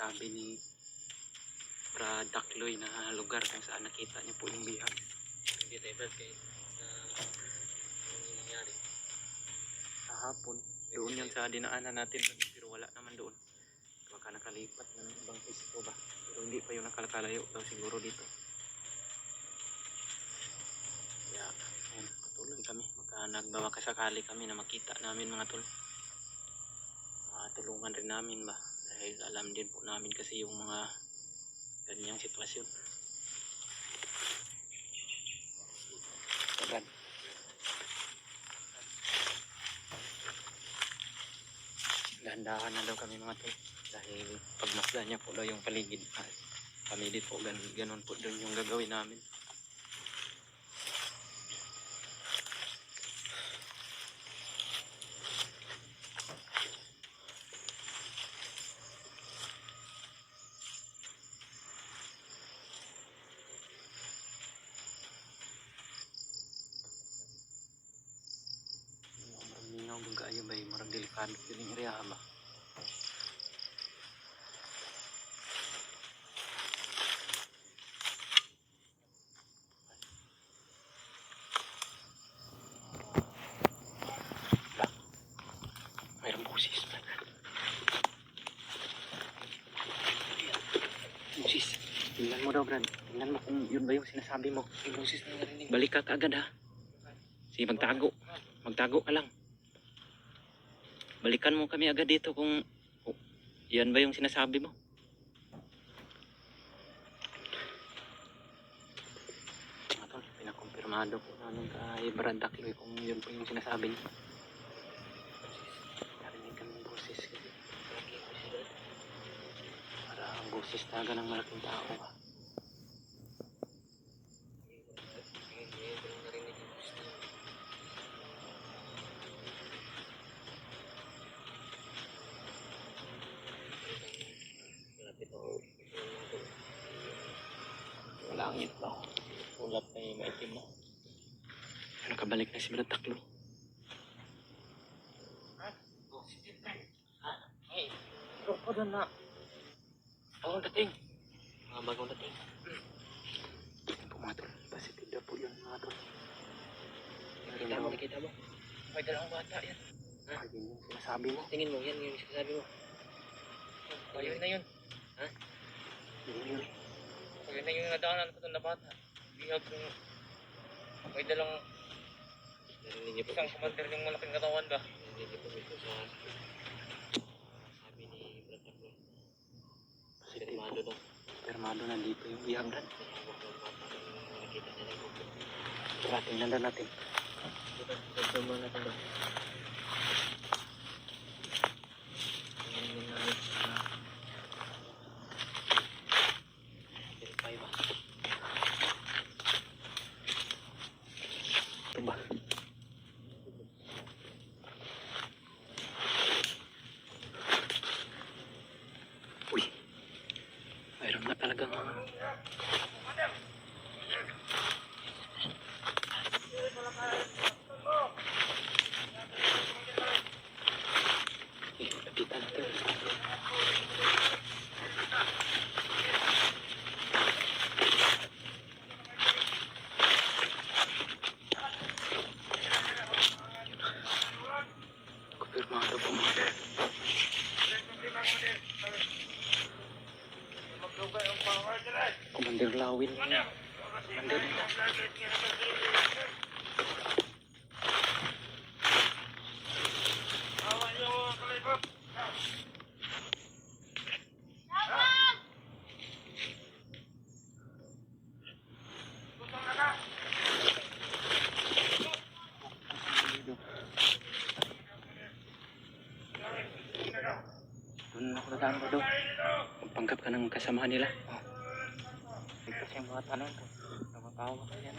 sinasabi ni Brad Dakloy na lugar kung saan nakita niya po yung bihag. Hindi tayo Brad kay ano nangyari Sa hapon, doon yun sa dinaanan natin, pero wala naman doon. Baka nakalipat ng ibang pisto ba, pero hindi pa yung nakalayo daw siguro dito. Kaya ayan, patuloy kami, baka nagbawaka sakali kami na makita namin mga tol. Tulungan rin namin ba, dahil alam din po namin kasi yung mga ganyang sitwasyon. Agad. Dahan-dahan na daw kami mga tol, dahil pagmasdan niya po daw yung paligid. Kami din po, ganun po doon yung gagawin namin. Ayo bay, marang delikado yung area ba. Mayroong busis. Busis. Tingnan mo daw, Brad. Tingnan mo kung yun ba yung sinasabi mo. yung busis na narinig. Balik ka kaagad ha. Sige, magtago. Magtago ka lang. Balikan mo kami agad dito kung yan ba yung sinasabi mo. Mga tol, pinakumpirmado po namin kay Brad Dakloy kung yun po yung sinasabi niya. Narinig kami ng boses kasi. Parang boses talaga ng malaking tao ba. Langit ba? Ulap na yung maitim na. Nakabalik na si Brad Dakloy. Oh, si Tita. Ha? Hey, Bro, pa doon na. Bagong dating. mga bagong dating. Yan po mga tol. Pasitida po yun mga tol. Nakita mo? May dalawang bata yan. Ah, yun yung sinasabi mo. Tingin mo, yan yung sinasabi mo. Ayun na yun. Ha? Yun yun. Ayun na yung nadaanan ko doon na bata. Bihag yung may dalang isang commander yung malaking katawan ba? Narinig niyo po mismo sa sabi ni Brad Dakloy. Firmado daw. Firmado na dito yung bihag Brad. Hawak ng bata yung nakita niya na yung Tara, tingnan na natin. Pagdama natin ba? Tingnan natin sa verify ba? Ito ba? Uy. Mayroon na talagang lapitan natin. Kumpirmado po mga. Commander Lawin. Commander. Doon ako nadaan mo doon. Magpanggap ka ng kasamahan nila. Ito siyang mga tanong ko. Namatawa ka yan.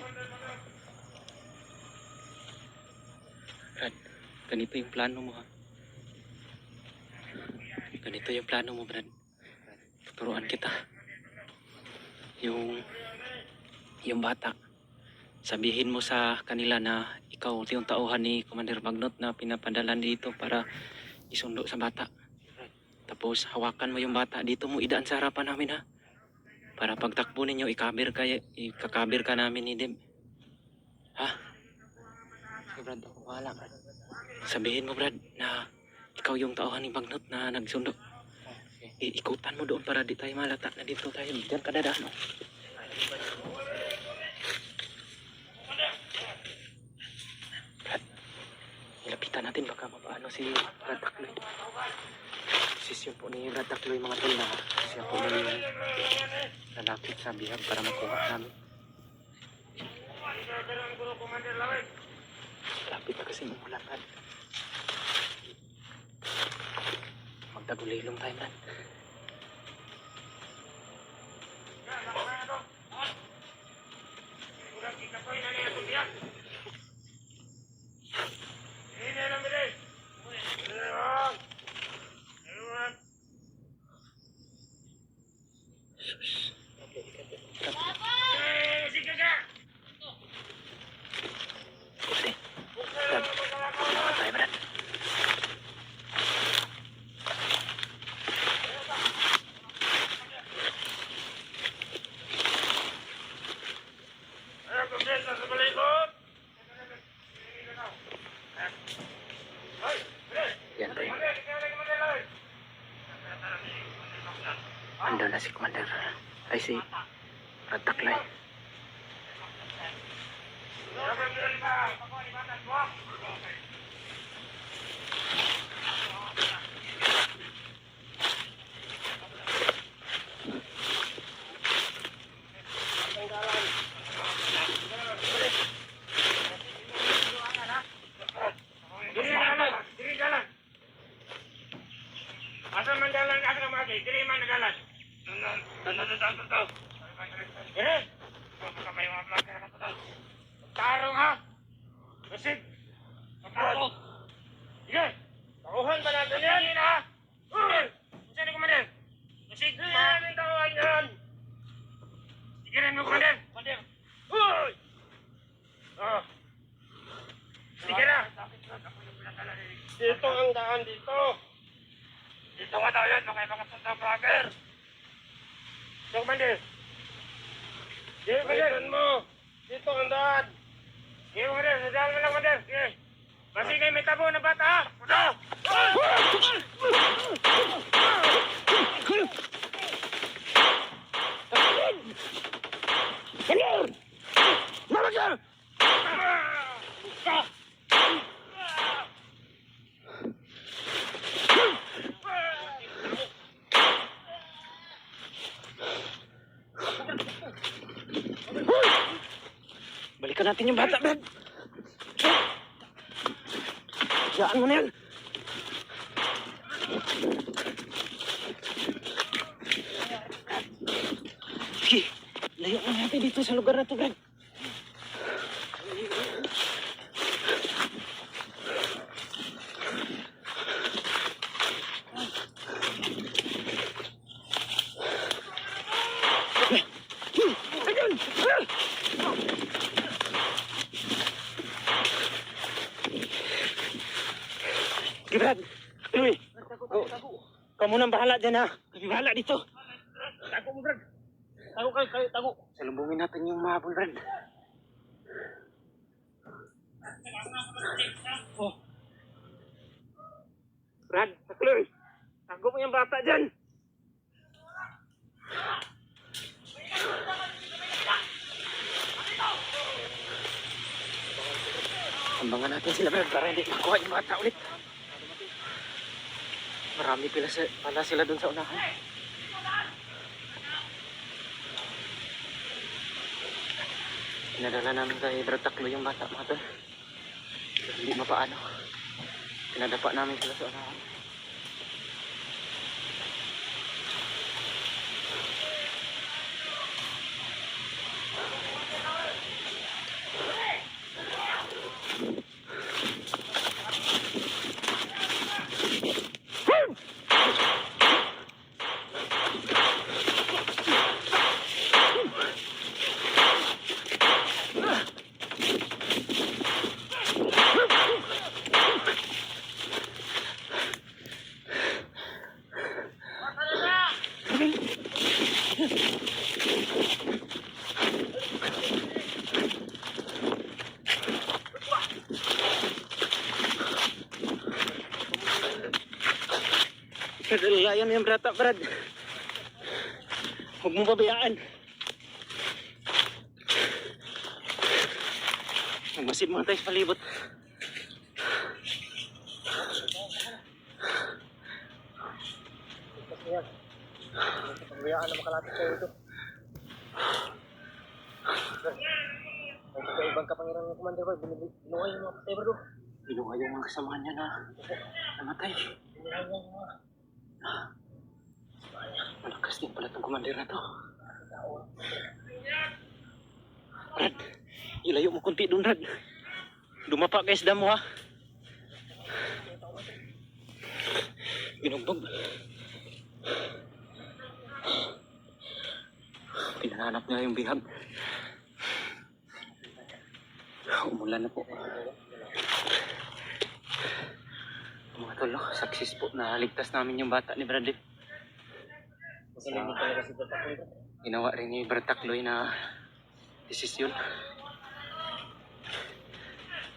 Brad, ganito yung plano mo ha. Ganito yung plano mo Brad. Tuturuan kita. Yung bata. Sabihin mo sa kanila na ikaw yung tauhan ni Commander Magnot na pinapadala dito para isundo sa bata. Tapos hawakan mo yung bata. Dito mo idaan sa harapan namin ha. Para pagtakbo ninyo, ikakabir ka namin ni Deb. Ha? Okay, Brad, ako bahala, Brad. Sabihin mo, Brad, na ikaw yung tauhan ni Bagnot na nagsundo. Ikutan mo doon para di tayo malata na dito tayo. Diyan ka dadaan. Oh. Brad, ilapitan natin baka mapaano si Brad Takloy. Sisyon po ni Brad Takloy mga tol na siya po na yung lalapit sa bihag para makuha namin. Lapit na kasi umulan, Brad. Magtagulilong tayo, Brad. Sus. Pwede. Brad, makuha tayo, Brad. Yan tayo. Ando na si Commander. Ay si Brad Takloy. Asa man dalan asa magi, diri man dalan. Eh? Kamay mga plaga na to. Tarong ha. Basig. Ako. Sige. Tauhan ba natin yan ha? Sige ni Commander. Basig. Maraming tauhan yan. Sige rin mo Commander. Commander. Uy! Oh. Sige na. Dito ang daan dito. Dito nga daw yan, mga sundang vlogger. Dito, Commander. Dito, Commander. Mo. Dito ang daan. Sige, Commander. Sadaan mo lang, Commander. Sige. Basi kayo may tabo na bata, ha? Puto! Commander! Balikan natin yung bata, Brad. Saan mo na yan? Sige, layo na natin dito sa lugar na to, Brad. Sige, Brad. Uy. Kamu nang bahala dyan, ha? Kami bahala dito. Tago mo, Brad. Tago kayo, tago. Salubungin natin yung mahabol, Brad. Oh. Brad, Takloy. Tago mo yung bata dyan. Sambangan natin sila, Brad, para hindi makuha yung bata ulit. Marami pala sila dun sa unahan. Pinadala namin kay Brad Takloy yung bata, mga tol. Hindi mapaano. Pinadapa namin sila sa unahan. bantayan mo yung brata, Brad. Huwag mo pabayaan. Magmasid mga tayo sa palibot. Pabayaan na makalapit kayo ito. May kakaibang kapangyarihan ng Commander Boy. Binuhay yung mga patay bro. Binuhay yung mga kasamahan niya na namatay. Binuhay yung mga Malakas din pala itong commander na to. Brad, ilayo mo kunti dun, Brad. Dumapa ka isda mo, ha? Binugbog. Pinahanap niya yung bihag. Umulan na po. Mga tol, success po. Naligtas namin yung bata ni Brad. magaling din talaga si Berta Koy. Ginawa rin ni Brad Takloy na desisyon.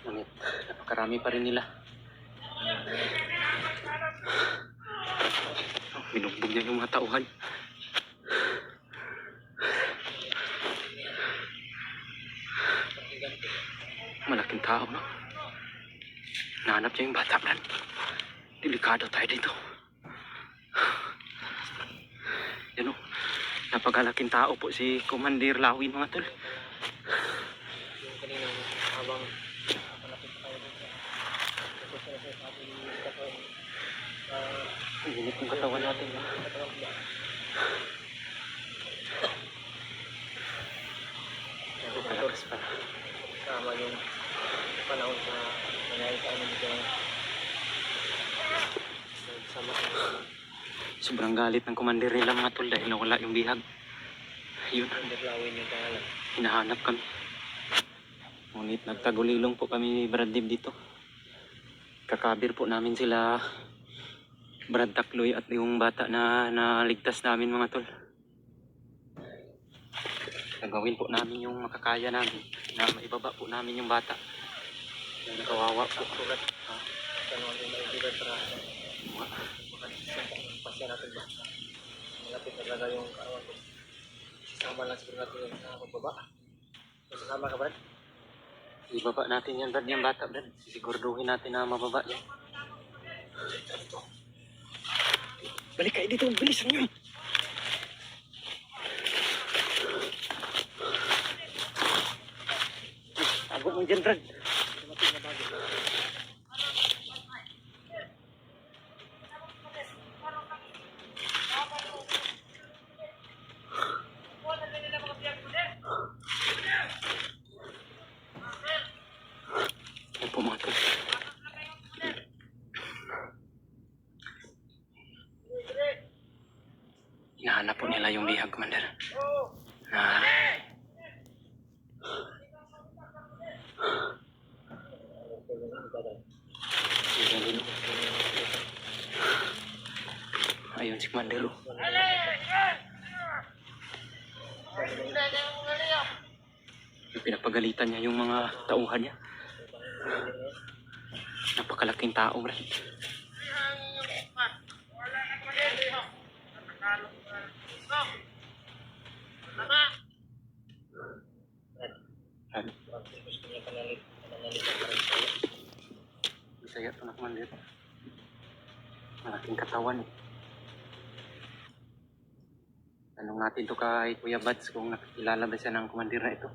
Ngunit napakarami pa rin nila. Binugbog niya yung mga tauhan. Malaking tao, no? Nahanap niya yung bata, Brad. Delikado tayo dito. Yan o. Napakalaking tao po si Commander Lawin, mga tol. Yung kanina habang malapit pa tayo dito. Tapos na sa sabi ni Berta Koy. Ang init ng katawan natin. No? Napakalakas pa. Kasama yung panahon sa nangyari sa amin dito. Sama Sobrang galit ng commander nila, mga tol, dahil nawala yung bihag. Yun, Commander Lawin yung pangalan. hinahanap kami. Ngunit nagtagulilong po kami ni Brad Dib dito. Kakabir po namin sila Brad Takloy at yung bata na naligtas namin, mga tol. Nagawin po namin yung makakaya namin na maibaba po namin yung bata. Kawawa po. Tanong yung maibigan para pasya natin ba? Malapit na talaga yung kawan ko. Sasama lang siguro natin yung pagbaba. So, sasama ka, Brad? Ibaba natin yan, Brad, yung bata, Brad. Siguraduhin natin na mababa yan. Balik kayo dito, bilisan nyo. Tago mo dyan, Brad. Dumating na bago. Yan po, mga tol. Hinahanap po nila yung bihag, Commander. Ayun si Commander. Oh. Pinapagalitan niya yung mga tauhan niya. Napakalaking tao, Brad. Brad, Gusto niya panalit ang parang sa'yo. Bisaya ito na, Commander. Malaking katawan eh. Tanong natin to kay Kuya Bads kung nakikilala ba siya ng commander na ito.